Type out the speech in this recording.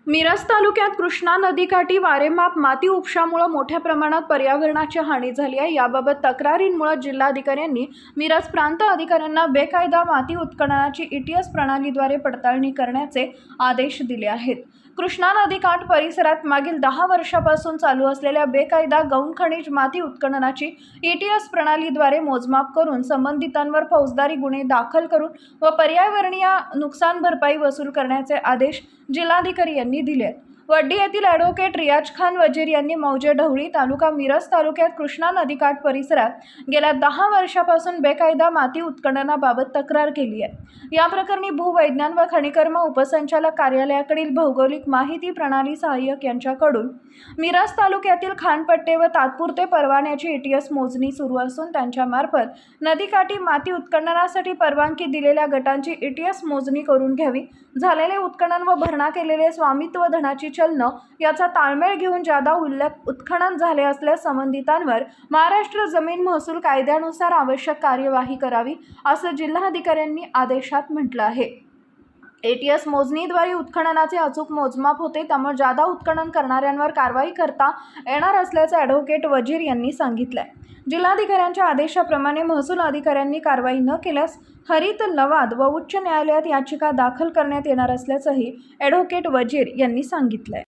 मिरज तालुक्यात कृष्णा नदीकाठी वारेमाप माती उपशामुळे मोठ्या प्रमाणात पर्यावरणाची हानी झाली आहे। याबाबत तक्रारींमुळे जिल्हाधिकाऱ्यांनी मिरज प्रांत अधिकाऱ्यांना बेकायदा माती उत्खननाची ETS प्रणालीद्वारे पडताळणी करण्याचे आदेश दिले आहेत। कृष्णा नदीकाठ परिसरात मागील 10 वर्षांपासून चालू असलेल्या बेकायदा गौण खनिज माती उत्खननाची ETS प्रणालीद्वारे मोजमाप करून संबंधितांवर फौजदारी गुन्हे दाखल करून व पर्यावरणीय नुकसान भरपाई वसूल करण्याचे आदेश जिल्हाधिकारी यांनी दिले। वड्डी येथील ॲडव्होकेट रियाज खान वजीर यांनी मौजे ढवळी तालुका मिरज तालुक्यात कृष्णा नदीकाठ परिसरात गेल्या 10 वर्षांपासून बेकायदा माती उत्खननाबाबत तक्रार केली आहे। या प्रकरणी भूवैज्ञान व खनिकर्म उपसंचालक कार्यालयाकडील भौगोलिक माहिती प्रणाली सहाय्यक यांच्याकडून मिरज तालुक्यातील खानपट्टे व तात्पुरते परवान्याची ETS मोजणी सुरू असून त्यांच्यामार्फत नदीकाठी माती उत्खननासाठी परवानगी दिलेल्या गटांची ETS मोजणी करून घ्यावी। झालेले उत्खनन व भरणा केलेले स्वामित्व धनाची चलनं याचा ताळमेळ घेऊन जादा उत्खनन झाले असल्यास संबंधितांवर महाराष्ट्र जमीन महसूल कायद्यानुसार आवश्यक कार्यवाही करावी असं जिल्हाधिकाऱ्यांनी आदेशात म्हटलं आहे। ETS मोजणीद्वारे उत्खननाचे अचूक मोजमाप होते, त्यामुळे जादा उत्खनन करणाऱ्यांवर कारवाई करता येणार असल्याचं ॲडव्होकेट वजीर यांनी सांगितलंय। जिल्हाधिकाऱ्यांच्या आदेशाप्रमाणे महसूल अधिकाऱ्यांनी कारवाई न केल्यास हरित लवाद व उच्च न्यायालयात याचिका दाखल करण्यात येणार असल्याचंही ॲडव्होकेट वजीर यांनी सांगितलंय।